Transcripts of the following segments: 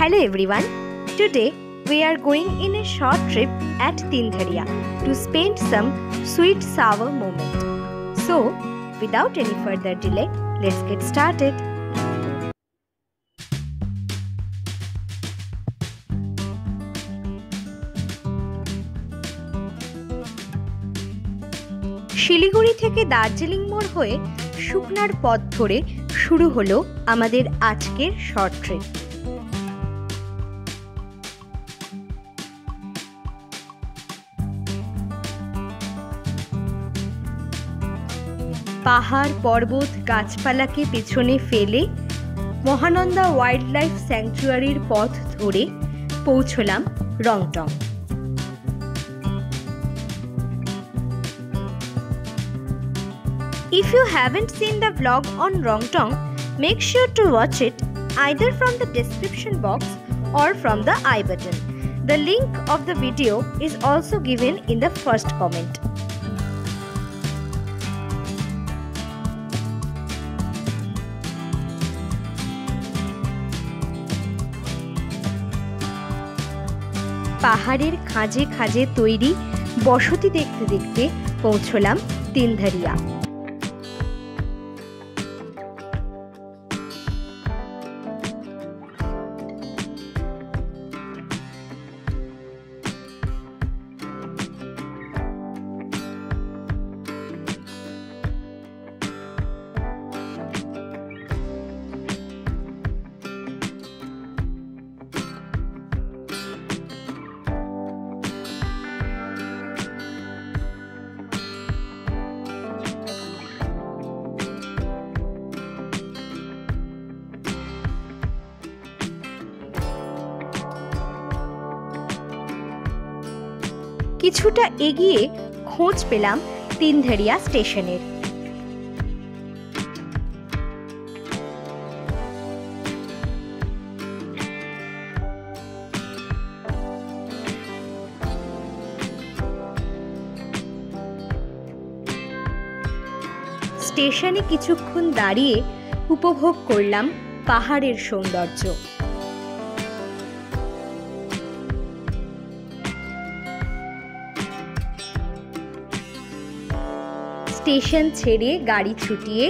Hello everyone. Today we are going in a short trip at Tindharia to spend some sweet sour moment. So, without any further delay, let's get started. Siliguri থেকে দার্জিলিং মোড় হয়ে শুকনার পথ ধরে শুরু হলো আমাদের আজকের শর্ট ট্রিপ। পাহাড় পর্বত গাছপালাকে পেছনে ফেলে মহানন্দা ওয়াইল্ড লাইফ স্যাংচুয়ারির পথ ধরে পৌঁছলাম Rongtong. If you haven't seen the vlog on Rongtong, make sure to watch it either from the description box or from the I button. The link of the video is also given in the first comment. পাহাড়ের খাঁজে খাঁজে তৈরি বসতি দেখতে দেখতে পৌঁছলাম তিনধারিয়া। কিছুটা এগিয়ে খোঁজ পেলাম তিনধারিয়া স্টেশনের। স্টেশনে কিছুক্ষণ দাঁড়িয়ে উপভোগ করলাম পাহাড়ের সৌন্দর্য। স্টেশন ছেড়ে গাড়ি ছুটিয়ে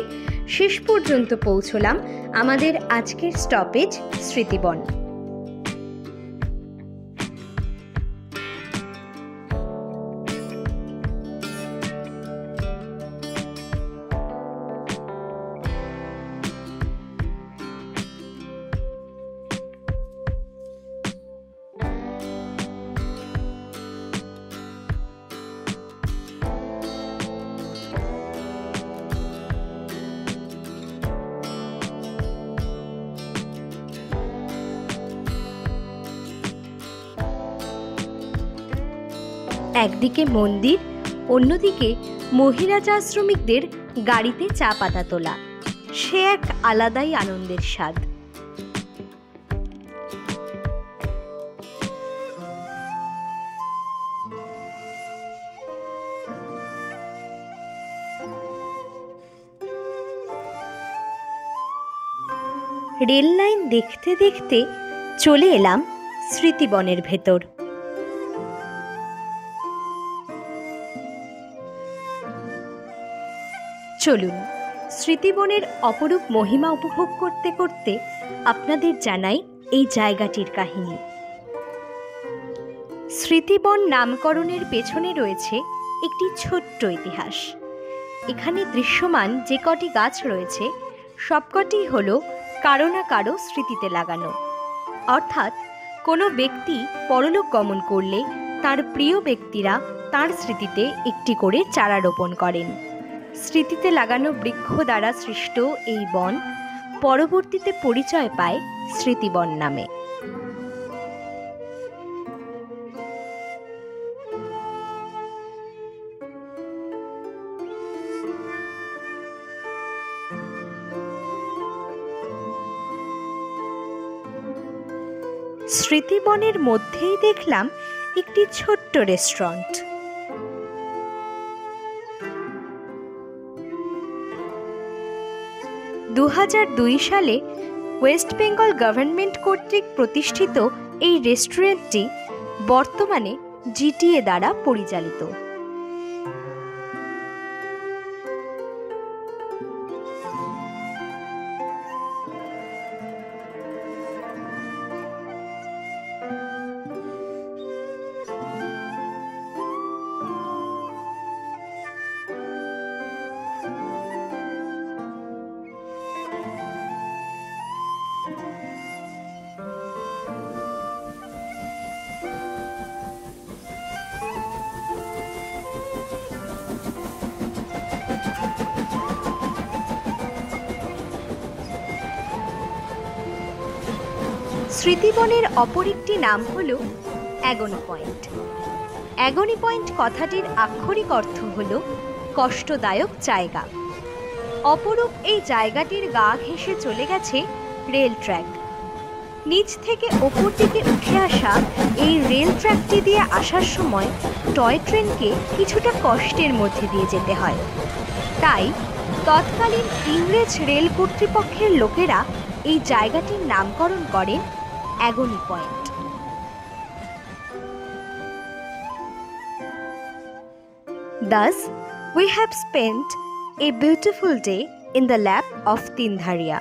শেষ পর্যন্ত পৌঁছলাম আমাদের আজকের স্টপেজ স্মৃতিবন। একদিকে মন্দির, অন্যদিকে মহিলা চা শ্রমিকদের গাড়িতে চা পাতা তোলা, সে এক আলাদাই আনন্দের স্বাদ। রেল লাইন দেখতে দেখতে চলে এলাম স্মৃতিবনের ভেতর। চলুন স্মৃতিবনের অপরূপ মহিমা উপভোগ করতে করতে আপনাদের জানাই এই জায়গাটির কাহিনী। স্মৃতিবন নামকরণের পেছনে রয়েছে একটি ছোট্ট ইতিহাস। এখানে দৃশ্যমান যে কটি গাছ রয়েছে সবকটি হলো কারো না কারো স্মৃতিতে লাগানো। অর্থাৎ কোনো ব্যক্তি পরলোক গমন করলে তার প্রিয় ব্যক্তিরা তার স্মৃতিতে একটি করে চারা রোপণ করেন। স্মৃতিতে লাগানো বৃক্ষ দ্বারা সৃষ্ট এই বন পরবর্তীতে পরিচয় পায় স্মৃতিবন নামে। স্মৃতিবনের মধ্যেই দেখলাম একটি ছোট্ট রেস্টুরেন্ট। 2002 সালে ওয়েস্ট বেঙ্গল গভর্নমেন্ট কর্তৃক প্রতিষ্ঠিত এই রেস্টুরেন্টটি বর্তমানে জিটিএ দ্বারা পরিচালিত। স্মৃতিবনের অপর একটি নাম হল অ্যাগনি পয়েন্ট। অ্যাগনি পয়েন্ট কথাটির আক্ষরিক অর্থ হল কষ্টদায়ক জায়গা। অপরূপ এই জায়গাটির গা ঘেঁষে চলে গেছে রেল ট্র্যাক। নিচ থেকে ওপর দিকে উঠে আসা এই রেল ট্র্যাকটি দিয়ে আসার সময় টয় ট্রেনকে কিছুটা কষ্টের মধ্যে দিয়ে যেতে হয়। তাই তৎকালীন ইংরেজ রেল কর্তৃপক্ষের লোকেরা এই জায়গাটির নামকরণ করেন অ্যাগনি point. Thus, we have spent a beautiful day in the lap of Tindharia.